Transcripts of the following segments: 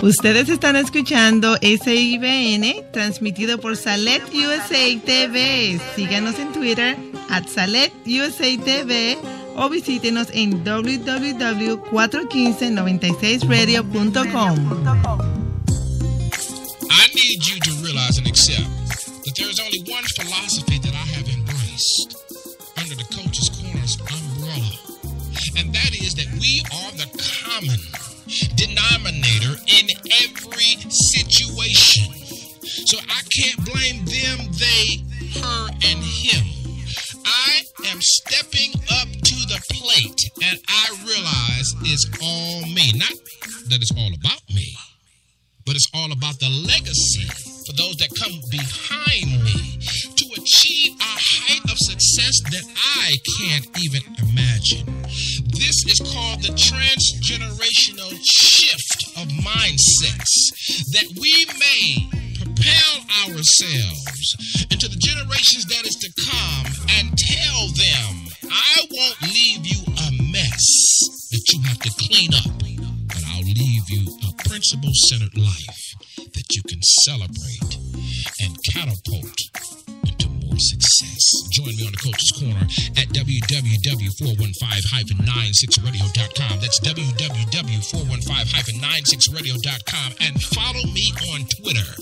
Ustedes están escuchando SIBN, transmitido por Salet USA TV. Síganos en Twitter, @SaletUSATV, o visítenos en www.41596radio.com. I need you to realize and accept that there is only one philosophy that I have embraced under the Coach's Corner's umbrella, and that is that we are the common denominator in every situation. So I can't blame them, they, her, and him. I am stepping up to the plate, and I realize it's all me. Not that it's all about me, but it's all about the legacy for those that come behind me to achieve a height of success that I can't even imagine. This is called the transgenerational shift of mindsets, that we may propel ourselves into the generations that is to come and tell them, I won't leave you a mess that you have to clean up, but I'll leave you a principle-centered life that you can celebrate and catapult into more success. Join me on the Coach's Corner at www.415-96radio.com. That's www.415-96radio.com, and follow me on Twitter.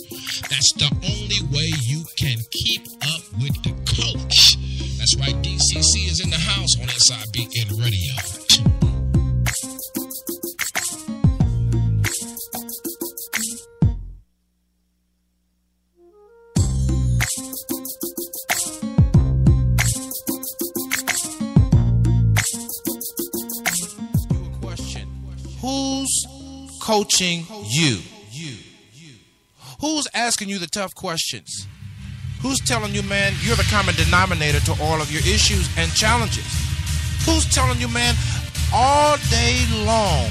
That's the only way you can keep up with the coach. That's right, DCC is in the house on SIBN Radio. Who's coaching you? Who's asking you the tough questions? Who's telling you, man, you're the common denominator to all of your issues and challenges? Who's telling you, man, all day long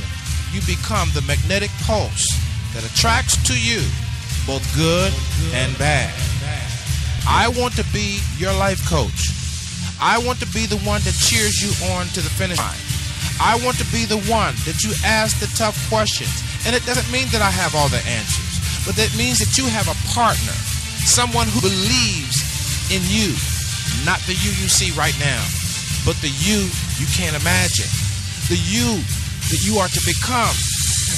you become the magnetic pulse that attracts to you both good and bad? I want to be your life coach. I want to be the one that cheers you on to the finish line. I want to be the one that you ask the tough questions. And it doesn't mean that I have all the answers, but that means that you have a partner, someone who believes in you, not the you see right now, but the you can't imagine, the you that you are to become,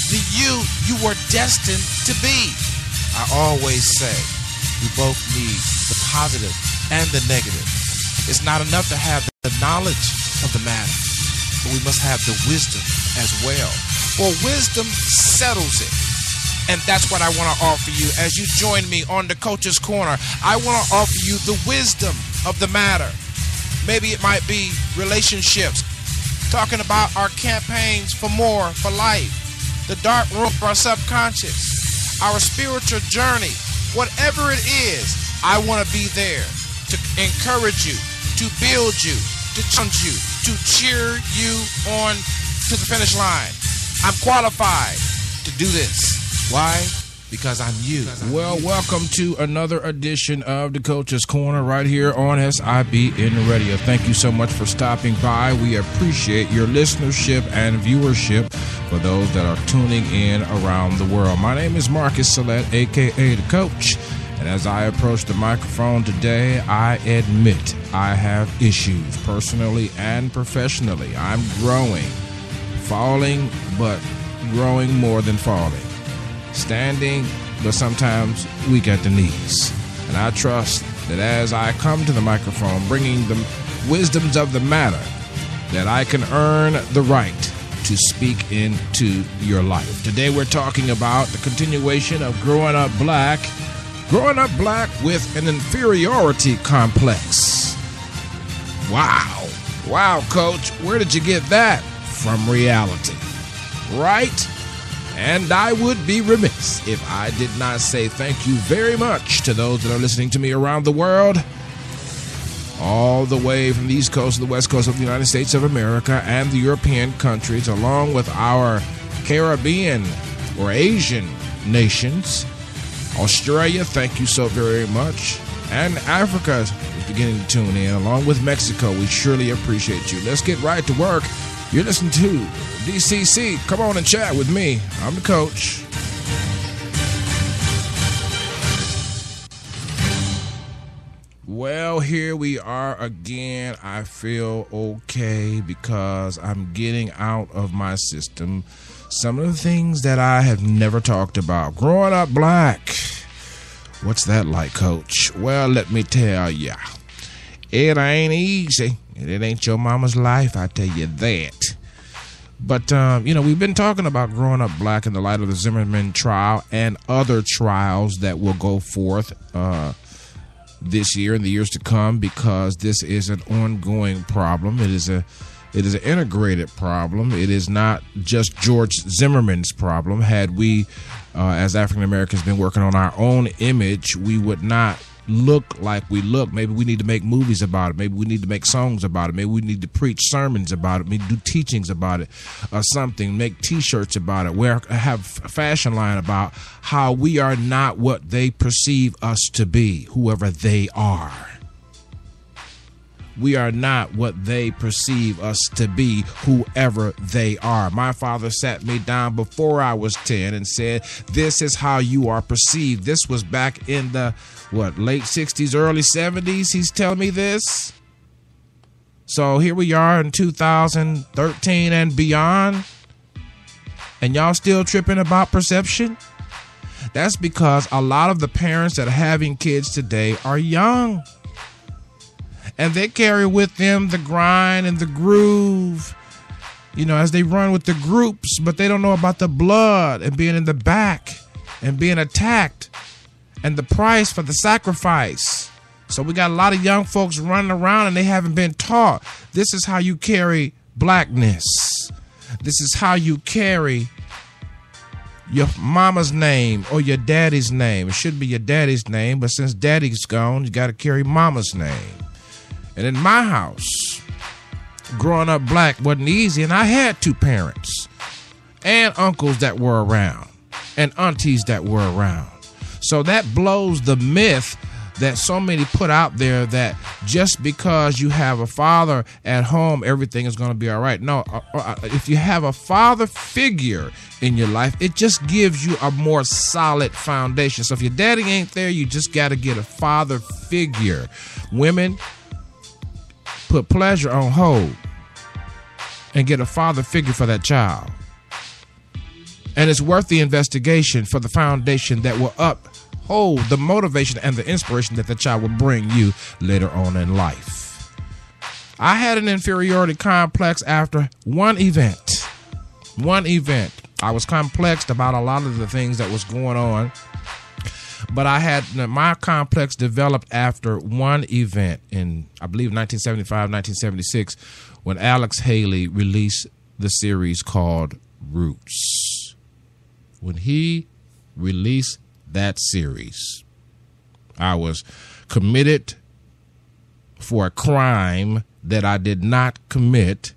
the you are destined to be. I always say we both need the positive and the negative. It's not enough to have the knowledge of the matter, but we must have the wisdom as well. For wisdom settles it. And that's what I want to offer you as you join me on the Coach's Corner. I want to offer you the wisdom of the matter. Maybe it might be relationships, talking about our campaigns for more, for life, the dark room of our subconscious, our spiritual journey. Whatever it is, I want to be there to encourage you, to build you, to challenge you, to cheer you on to the finish line. I'm qualified to do this. Why? Because I'm you. Well, welcome to another edition of the Coach's Corner right here on SIBN Radio. Thank you so much for stopping by. We appreciate your listenership and viewership for those that are tuning in around the world. My name is Marcus Salet, a.k.a. The Coach. And as I approach the microphone today, I admit I have issues personally and professionally. I'm growing, falling, but growing more than falling. Standing, but sometimes weak at the knees. And I trust that as I come to the microphone, bringing the wisdoms of the matter, that I can earn the right to speak into your life. Today we're talking about the continuation of growing up black with an inferiority complex. Wow, Coach, where did you get that? From reality, right? And I would be remiss if I did not say thank you very much to those that are listening to me around the world, all the way from the East Coast to the West Coast of the United States of America and the European countries, along with our Caribbean or Asian nations. Australia, thank you so very much. And Africa is beginning to tune in, along with Mexico. We surely appreciate you. Let's get right to work. You're listening to DCC. Come on and chat with me. I'm the Coach. Well, here we are again. I feel okay because I'm getting out of my system some of the things that I have never talked about. Growing up black. What's that like, Coach? Well, let me tell ya. It ain't easy. It ain't your mama's life, I tell you that. But, we've been talking about growing up black in the light of the Zimmerman trial and other trials that will go forth this year and the years to come, because this is an ongoing problem. It is an integrated problem. It is not just George Zimmerman's problem. Had we, as African Americans, been working on our own image, we would not look like we look. Maybe we need to make movies about it. Maybe we need to make songs about it. Maybe we need to preach sermons about it. Maybe do teachings about it or something. Make T-shirts about it. Have a fashion line about how we are not what they perceive us to be, whoever they are. We are not what they perceive us to be, whoever they are. My father sat me down before I was 10 and said, this is how you are perceived. This was back in the, late 60s, early 70s. He's telling me this. So here we are in 2013 and beyond. And y'all still tripping about perception? That's because a lot of the parents that are having kids today are young. And they carry with them the grind and the groove, as they run with the groups, but they don't know about the blood and being in the back and being attacked and the price for the sacrifice. So we got a lot of young folks running around and they haven't been taught. This is how you carry blackness. This is how you carry your mama's name or your daddy's name. It should be your daddy's name, but since daddy's gone, you got to carry mama's name. And in my house, growing up black wasn't easy, and I had two parents and uncles that were around and aunties that were around. So that blows the myth that so many put out there that just because you have a father at home, everything is going to be all right. No, if you have a father figure in your life, it just gives you a more solid foundation. So if your daddy ain't there, you just got to get a father figure. Women, put pleasure on hold and get a father figure for that child. And it's worth the investigation for the foundation that will uphold the motivation and the inspiration that the child will bring you later on in life. I had an inferiority complex after one event. I was complexed about a lot of the things that was going on. But I had my complex developed after one event in, I believe, 1975, 1976, when Alex Haley released the series called Roots. When he released that series, I was committed for a crime that I did not commit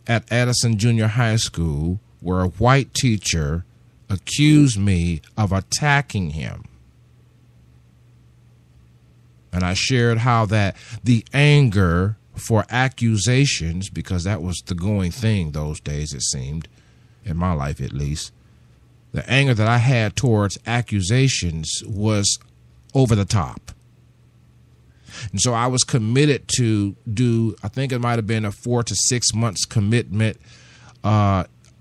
at Addison Junior High School, where a white teacher accused me of attacking him. And I shared how that the anger for accusations, because that was the going thing those days, it seemed, in my life at least, the anger that I had towards accusations was over the top. And so I was committed to do, I think it might have been a 4 to 6 months commitment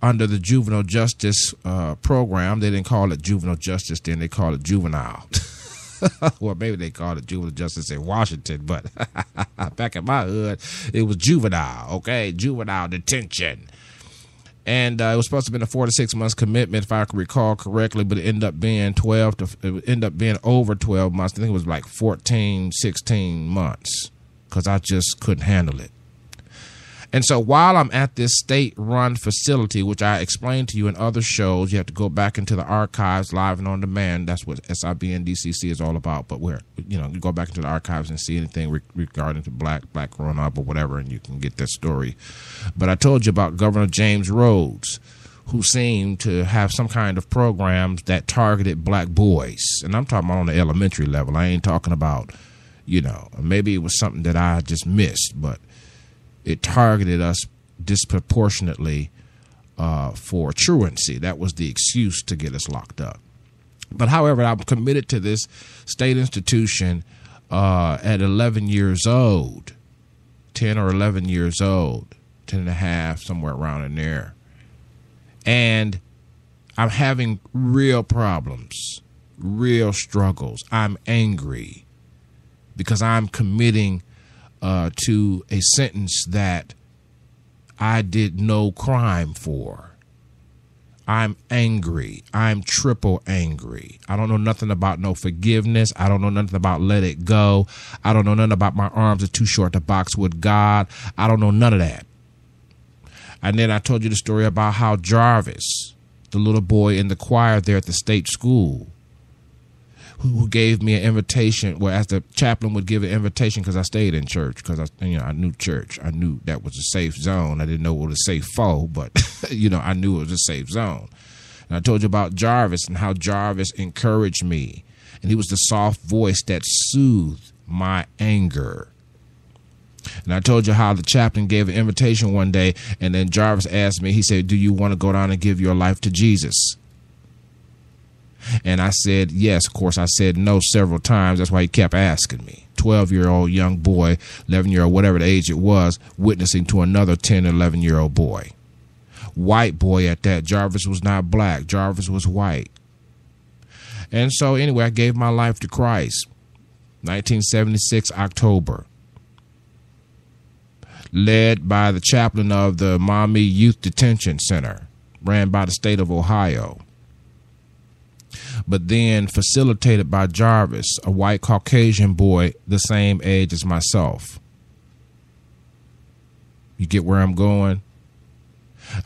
under the juvenile justice program. They didn't call it juvenile justice then, they called it juvenile. Well, maybe they called it juvenile justice in Washington, but back in my hood, it was juvenile, okay? Juvenile detention. And it was supposed to have been a 4 to 6 months commitment, if I can recall correctly, but it ended up being over 12 months. I think it was like 14, 16 months, because I just couldn't handle it. And so while I'm at this state-run facility, which I explained to you in other shows, you have to go back into the archives live and on demand. That's what SIBNDCC is all about. But you go back into the archives and see anything regarding to black growing up or whatever, and you can get that story. But I told you about Governor James Rhodes, who seemed to have some kind of programs that targeted black boys. And I'm talking about on the elementary level. I ain't talking about, maybe it was something that I just missed, but it targeted us disproportionately for truancy. That was the excuse to get us locked up. But however, I'm committed to this state institution at 11 years old, 10 or 11 years old, 10 and a half, somewhere around in there. And I'm having real problems, real struggles. I'm angry because I'm committing to a sentence that I did no crime for. I'm angry. I'm triple angry. I don't know nothing about no forgiveness. I don't know nothing about let it go. I don't know nothing about my arms are too short to box with God. I don't know none of that. And then I told you the story about how Jarvis, the little boy in the choir there at the state school, who gave me an invitation, well, as the chaplain would give an invitation, because I stayed in church, because I knew church. I knew that was a safe zone. I didn't know what was safe for, but I knew it was a safe zone. And I told you about Jarvis and how Jarvis encouraged me, and he was the soft voice that soothed my anger. And I told you how the chaplain gave an invitation one day, and then Jarvis asked me, he said, "Do you want to go down and give your life to Jesus?" And I said, yes. Of course, I said no several times. That's why he kept asking me. 12-year-old young boy, 11-year-old, whatever the age it was, witnessing to another 10, 11-year-old boy. White boy at that. Jarvis was not black. Jarvis was white. And so anyway, I gave my life to Christ. 1976, October. Led by the chaplain of the Maumee Youth Detention Center, ran by the state of Ohio. But then facilitated by Jarvis, a white Caucasian boy the same age as myself. You get where I'm going?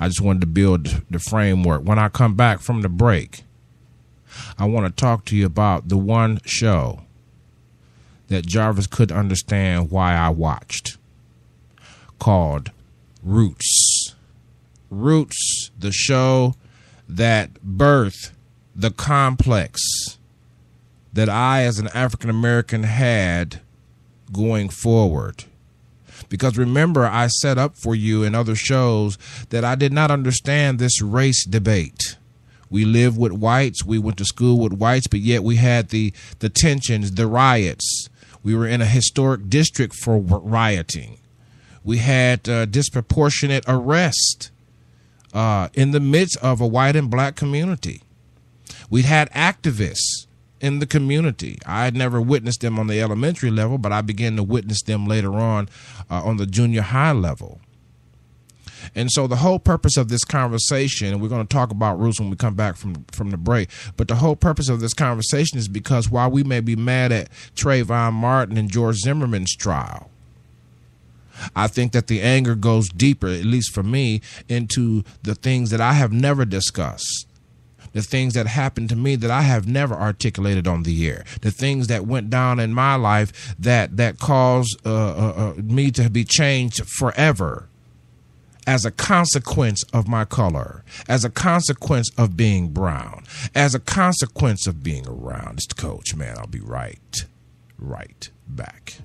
I just wanted to build the framework. When I come back from the break, I want to talk to you about the one show that Jarvis couldn't understand why I watched, called Roots. Roots, the show that birthed the complex that I, as an African American, had going forward. Because remember, I set up for you in other shows that I did not understand this race debate. We lived with whites, we went to school with whites, but yet we had the tensions, the riots. We were in a historic district for rioting. We had disproportionate arrest in the midst of a white and black community. We had activists in the community. I had never witnessed them on the elementary level, but I began to witness them later on the junior high level. And so the whole purpose of this conversation, and we're going to talk about Roots when we come back from the break, but the whole purpose of this conversation is because while we may be mad at Trayvon Martin and George Zimmerman's trial, I think that the anger goes deeper, at least for me, into the things that I have never discussed. The things that happened to me that I have never articulated on the air, the things that went down in my life that caused me to be changed forever as a consequence of my color, as a consequence of being brown, as a consequence of being around. It's the coach, man. I'll be right back.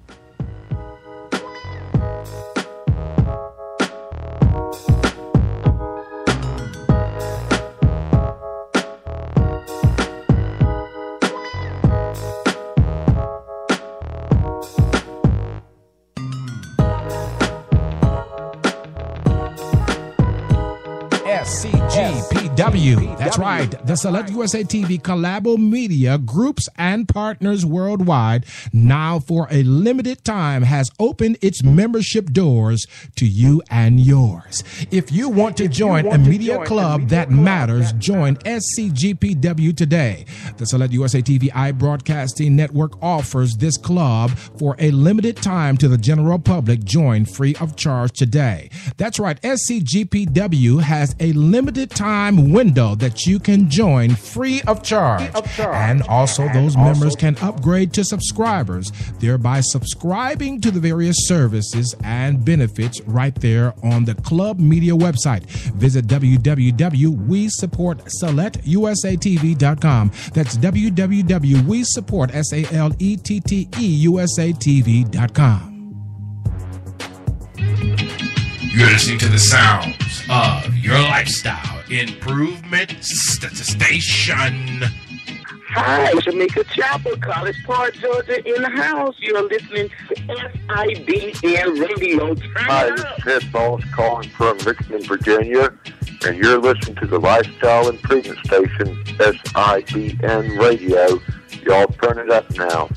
SCGPW. That's right. The Select USA TV Collabo Media groups and partners worldwide now for a limited time has opened its membership doors to you and yours. If you want to join a media club that matters, join SCGPW today. The Select USA TV iBroadcasting Network offers this club for a limited time to the general public. Join free of charge today. That's right. SCGPW has a limited time window that you can join free of charge. And also those members can upgrade to subscribers, thereby subscribing to the various services and benefits right there on the Club Media website. Visit www.WeSupportSelectUSATV.com. That's www.WeSupportSelectUSATV.com. You're listening to the sounds of your lifestyle improvement station. Hi, Shamika Chapel, College Park, Georgia, in the house. You're listening to SIBN Radio. Hi, this is Ted Bones calling from Richmond, Virginia, and you're listening to the Lifestyle Improvement Station, SIBN Radio. Y'all turn it up now.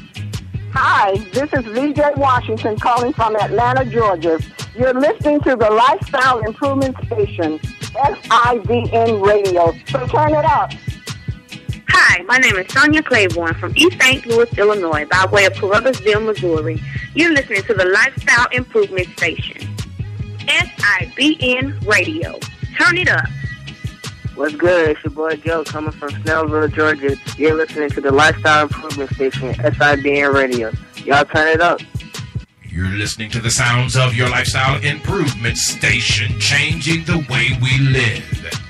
Hi, this is VJ Washington calling from Atlanta, Georgia. You're listening to the Lifestyle Improvement Station, SIBN Radio. So turn it up. Hi, my name is Sonia Claiborne from East St. Louis, Illinois, by way of Carruthersville, Missouri. You're listening to the Lifestyle Improvement Station, SIBN Radio. Turn it up. What's good? It's your boy Joe coming from Snellville, Georgia. You're listening to the Lifestyle Improvement Station, SIBN Radio. Y'all turn it up. You're listening to the sounds of your Lifestyle Improvement Station, changing the way we live.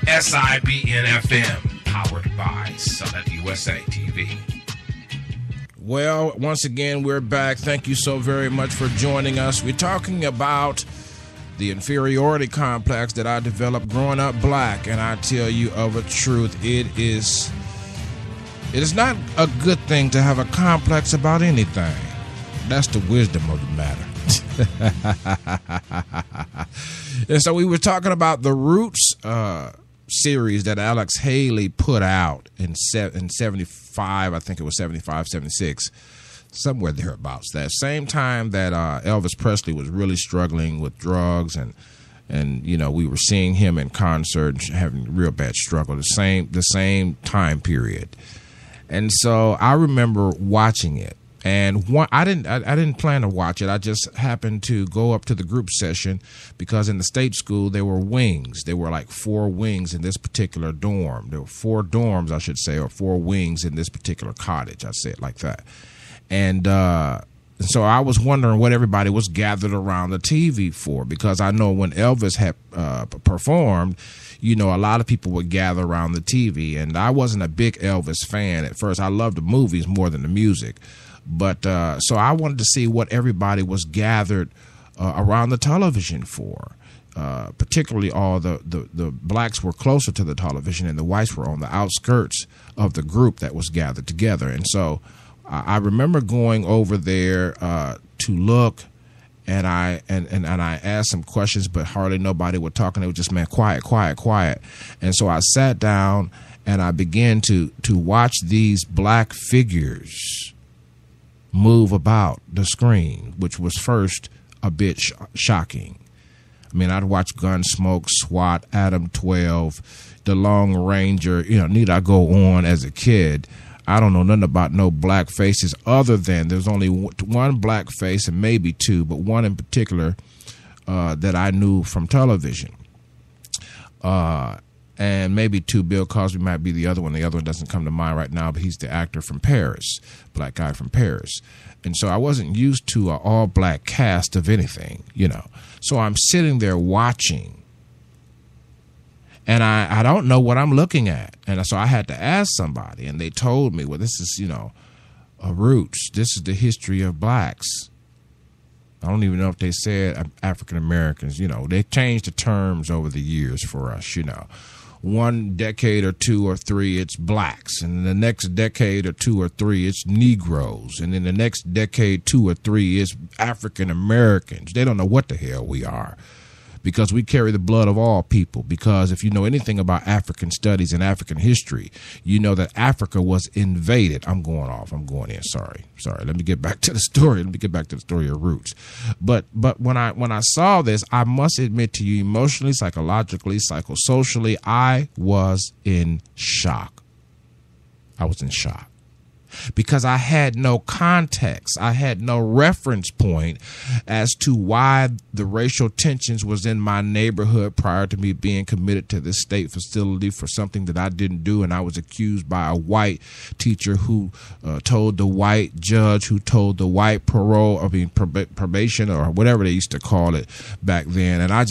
SIBN FM, powered by Summit USA TV. Well, once again, we're back. Thank you so very much for joining us. We're talking about the inferiority complex that I developed growing up black, and I tell you of a truth, it is not a good thing to have a complex about anything. That's the wisdom of the matter. And so we were talking about the Roots series that Alex Haley put out in 75, I think it was 75, 76. Somewhere thereabouts. That same time that Elvis Presley was really struggling with drugs, and you know, we were seeing him in concert having real bad struggle. The same time period, and so I remember watching it. And I didn't plan to watch it. I just happened to go up to the group session because in the state school there were wings. There were like 4 wings in this particular dorm. There were 4 dorms, I should say, or 4 wings in this particular cottage. I say it like that. And so I was wondering what everybody was gathered around the TV for, because I know when Elvis had performed, you know, a lot of people would gather around the TV. And I wasn't a big Elvis fan at first. I loved the movies more than the music. But so I wanted to see what everybody was gathered around the television for. Particularly all the blacks were closer to the television and the whites were on the outskirts of the group that was gathered together. And so I remember going over there to look, and I asked some questions, but hardly nobody would talk, and it was just, man, quiet, quiet, quiet. And so I sat down and I began to watch these black figures move about the screen, which was first a bit shocking. I mean, I'd watch Gunsmoke, SWAT, Adam 12, The Lone Ranger, you know, need I go on as a kid. I don't know nothing about no black faces other than there's only one black face and maybe 2, but one in particular that I knew from television. And maybe 2, Bill Cosby might be the other one. The other one doesn't come to mind right now, but he's the actor from Paris, black guy from Paris. And so I wasn't used to an all-black cast of anything, you know. So I'm sitting there watching, and I don't know what I'm looking at. And so I had to ask somebody, and they told me, well, this is, you know, Roots. This is the history of blacks. I don't even know if they said African Americans. You know, they changed the terms over the years for us, you know. 1 decade or 2 or 3, it's blacks. And the next decade or 2 or 3, it's Negroes. And in the next decade, 2 or 3, it's African Americans. They don't know what the hell we are, because we carry the blood of all people. Because if you know anything about African studies and African history, you know that Africa was invaded. I'm going in. Sorry. Let me get back to the story. Let me get back to the story of Roots. But when I saw this, I must admit to you, emotionally, psychologically, psychosocially, I was in shock. I was in shock. Because I had no context. I had no reference point as to why the racial tensions was in my neighborhood prior to me being committed to this state facility for something that I didn't do. And I was accused by a white teacher who told the white judge, who told the white probation or whatever they used to call it back then. And I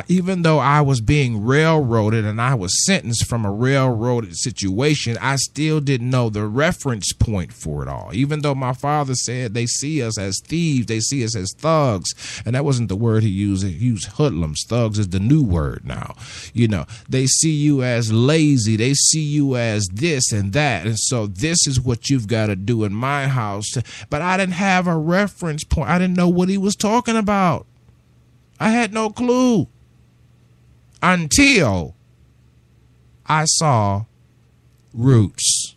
even though I was being railroaded and I was sentenced from a railroaded situation, I still didn't know the reference reference point for it all. Even though my father said they see us as thieves, they see us as thugs, and that wasn't the word he used. He used hoodlums. Thugs is the new word now. You know, they see you as lazy. They see you as this and that. And so this is what you've got to do in my house. But I didn't have a reference point. I didn't know what he was talking about. I had no clue until I saw Roots.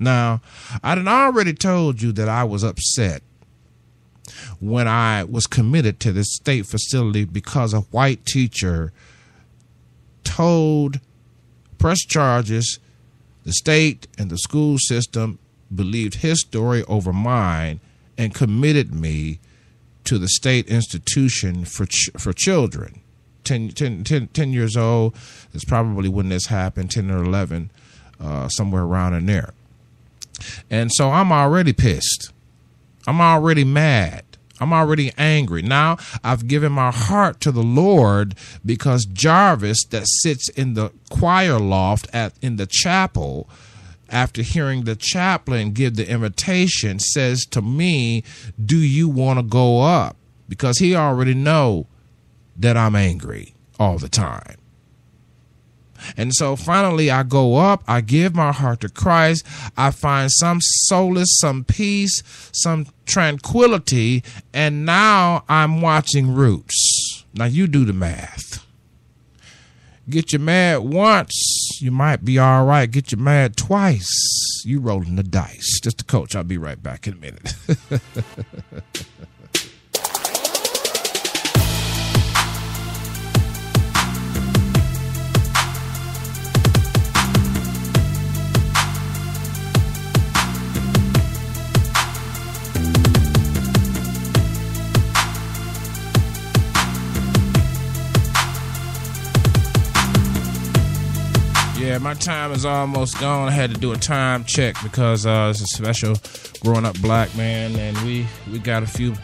Now, I done already told you that I was upset when I was committed to this state facility because a white teacher pressed charges. The state and the school system believed his story over mine and committed me to the state institution for children. 10 years old is probably when this happened, 10 or 11, somewhere around in there. And so I'm already pissed. I'm already mad. I'm already angry. Now I've given my heart to the Lord because Jarvis, that sits in the choir loft in the chapel, after hearing the chaplain give the invitation, says to me, do you want to go up? Because he already know that I'm angry all the time. And so finally I go up, I give my heart to Christ, I find some solace, some peace, some tranquility, and now I'm watching Roots. Now you do the math. Get you mad once, you might be all right. Get you mad twice, you rolling the dice. Just the coach. I'll be right back in a minute. Yeah, my time is almost gone. I had to do a time check because it's a special growing up black man, and we got a few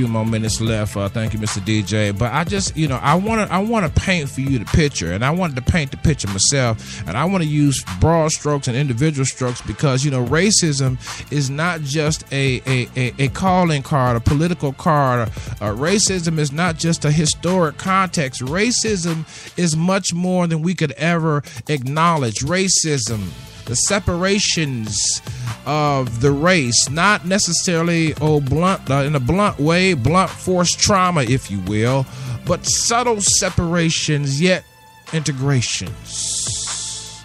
more minutes left. Thank you, Mr. DJ. But I just, I want to paint for you the picture, and I wanted to paint the picture myself, and I want to use broad strokes and individual strokes because racism is not just a calling card, a political card. Racism is not just a historic context. Racism is much more than we could ever acknowledge. Racism, the separations of the race, not necessarily blunt in a blunt way, blunt force trauma, if you will, but subtle separations yet integrations.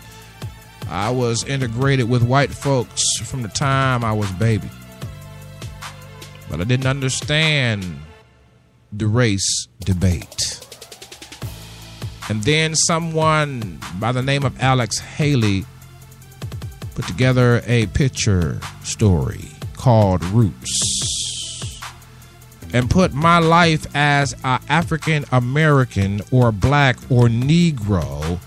I was integrated with white folks from the time I was a baby, but I didn't understand the race debate. And then someone by the name of Alex Haley put together a picture story called Roots and put my life as an African American or black or Negro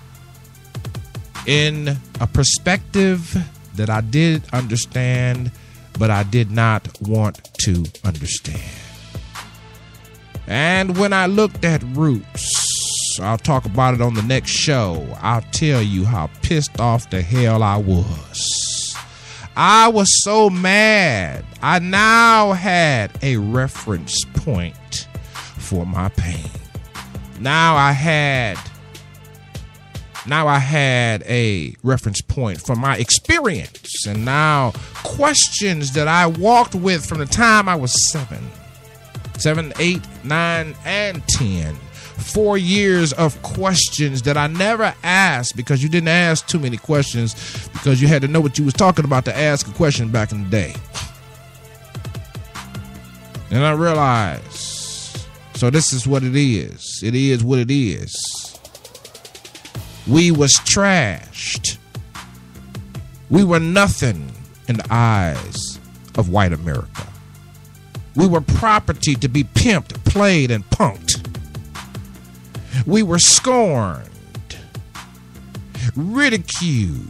in a perspective that I did understand, but I did not want to understand. And when I looked at Roots, I'll talk about it on the next show. I'll tell you how pissed off the hell I was. I was so mad. I now had a reference point for my pain. Now I had a reference point for my experience. And now questions that I walked with from the time I was 7, 8, 9, and 10. 4 years of questions that I never asked because you didn't ask too many questions because you had to know what you was talking about to ask a question back in the day. And I realized, so this is what it is. It is what it is. We was trashed. We were nothing in the eyes of white America. We were property to be pimped, played, and punked. We were scorned, ridiculed,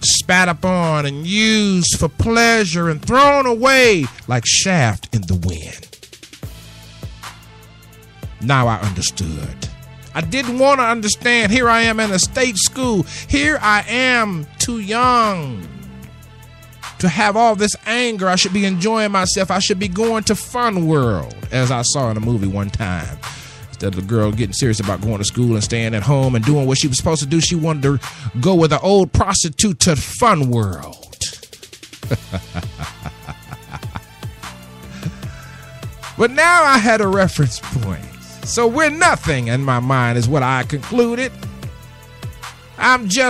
spat upon, and used for pleasure and thrown away like chaff in the wind. Now I understood. I didn't want to understand. Here I am in a state school. Here I am too young to have all this anger. I should be enjoying myself. I should be going to Fun World, as I saw in a movie one time. Instead of the girl getting serious about going to school and staying at home and doing what she was supposed to do, she wanted to go with an old prostitute to Fun World. But now I had a reference point. So we're nothing in my mind is what I concluded. And so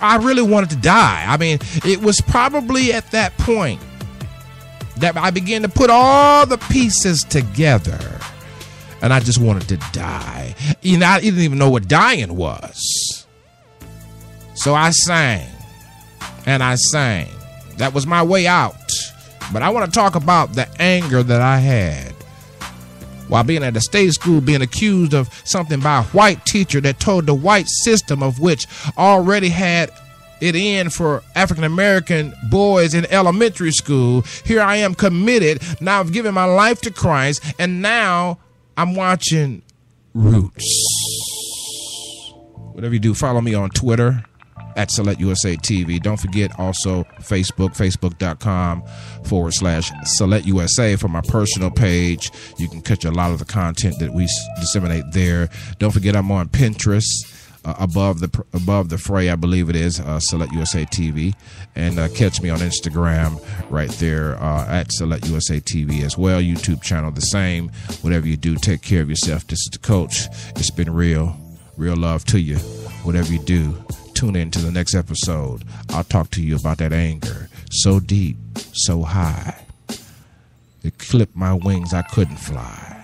I really wanted to die. I mean, it was probably at that point that I began to put all the pieces together. And I just wanted to die. You know, I didn't even know what dying was. So I sang. And I sang. That was my way out. But I want to talk about the anger that I had while being at a state school, being accused of something by a white teacher that told the white system, of which already had it in for African-American boys in elementary school. Here I am committed. Now I've given my life to Christ, and now I'm watching Roots. Whatever you do, follow me on Twitter at Select USA TV. Don't forget also Facebook.com/Select USA for my personal page. You can catch a lot of the content that we disseminate there. Don't forget I'm on Pinterest, above the fray, I believe it is, Select USA TV. And catch me on Instagram right there at Select USA TV as well. YouTube channel the same. Whatever you do, take care of yourself. This is the coach. It's been real love to you. Whatever you do, tune in to the next episode. I'll talk to you about that anger. So deep, so high. It clipped my wings, I couldn't fly.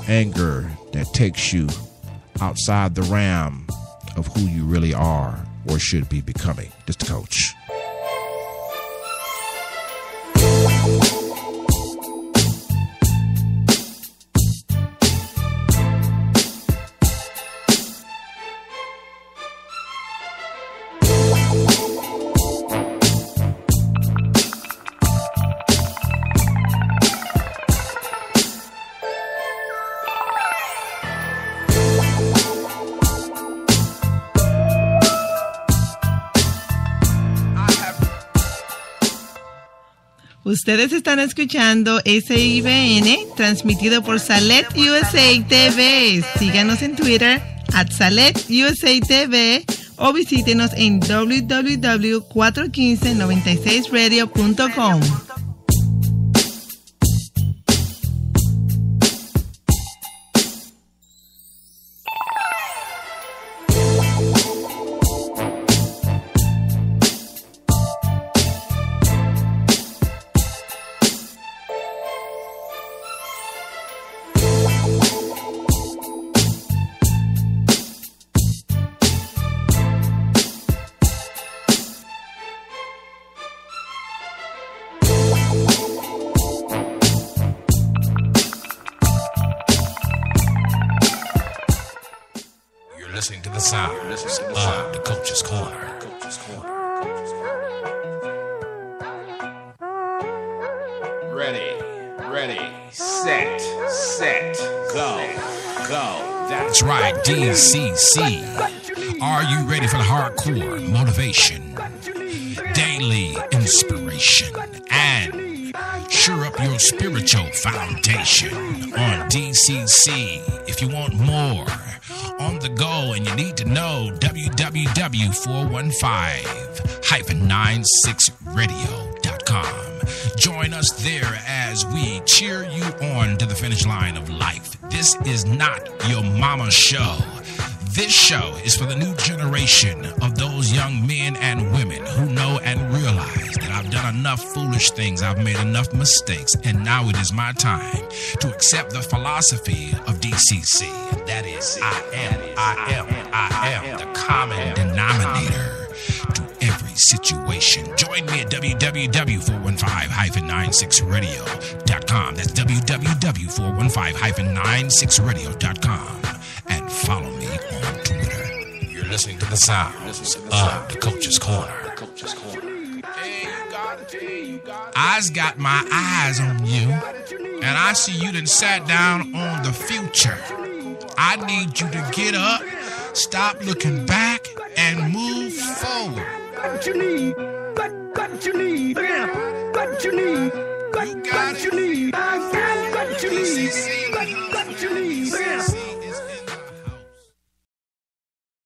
Anger that takes you outside the realm of who you really are or should be becoming. This the coach. Ustedes están escuchando SIBN, transmitido por Salet USA TV. Síganos en Twitter, @SaletUSATV, o visítenos en www.41596radio.com. Listening to the sound of the Coach's Corner. Ready, set, go. That's right, DCC. Are you ready for the hardcore motivation, daily inspiration, and sure up your spiritual foundation on DCC? If you want more on the go and you need to know, www.415-96radio.com. Join us there as we cheer you on to the finish line of life. This is not your mama's show. This show is for the new generation of those young men and women who know and realize that I've done enough foolish things, I've made enough mistakes, and now it is my time to accept the philosophy of DCC. That is, I am the common denominator to every situation. Join me at www.415-96radio.com. That's www.415-96radio.com. And follow me on Twitter. You're listening to the sound of the Coach's Corner. I's got my eyes on you, and I see you done sat down on the future. I need you to get up, stop looking back, and move forward. What you need, what you need, what you need, what you need, I got what you need.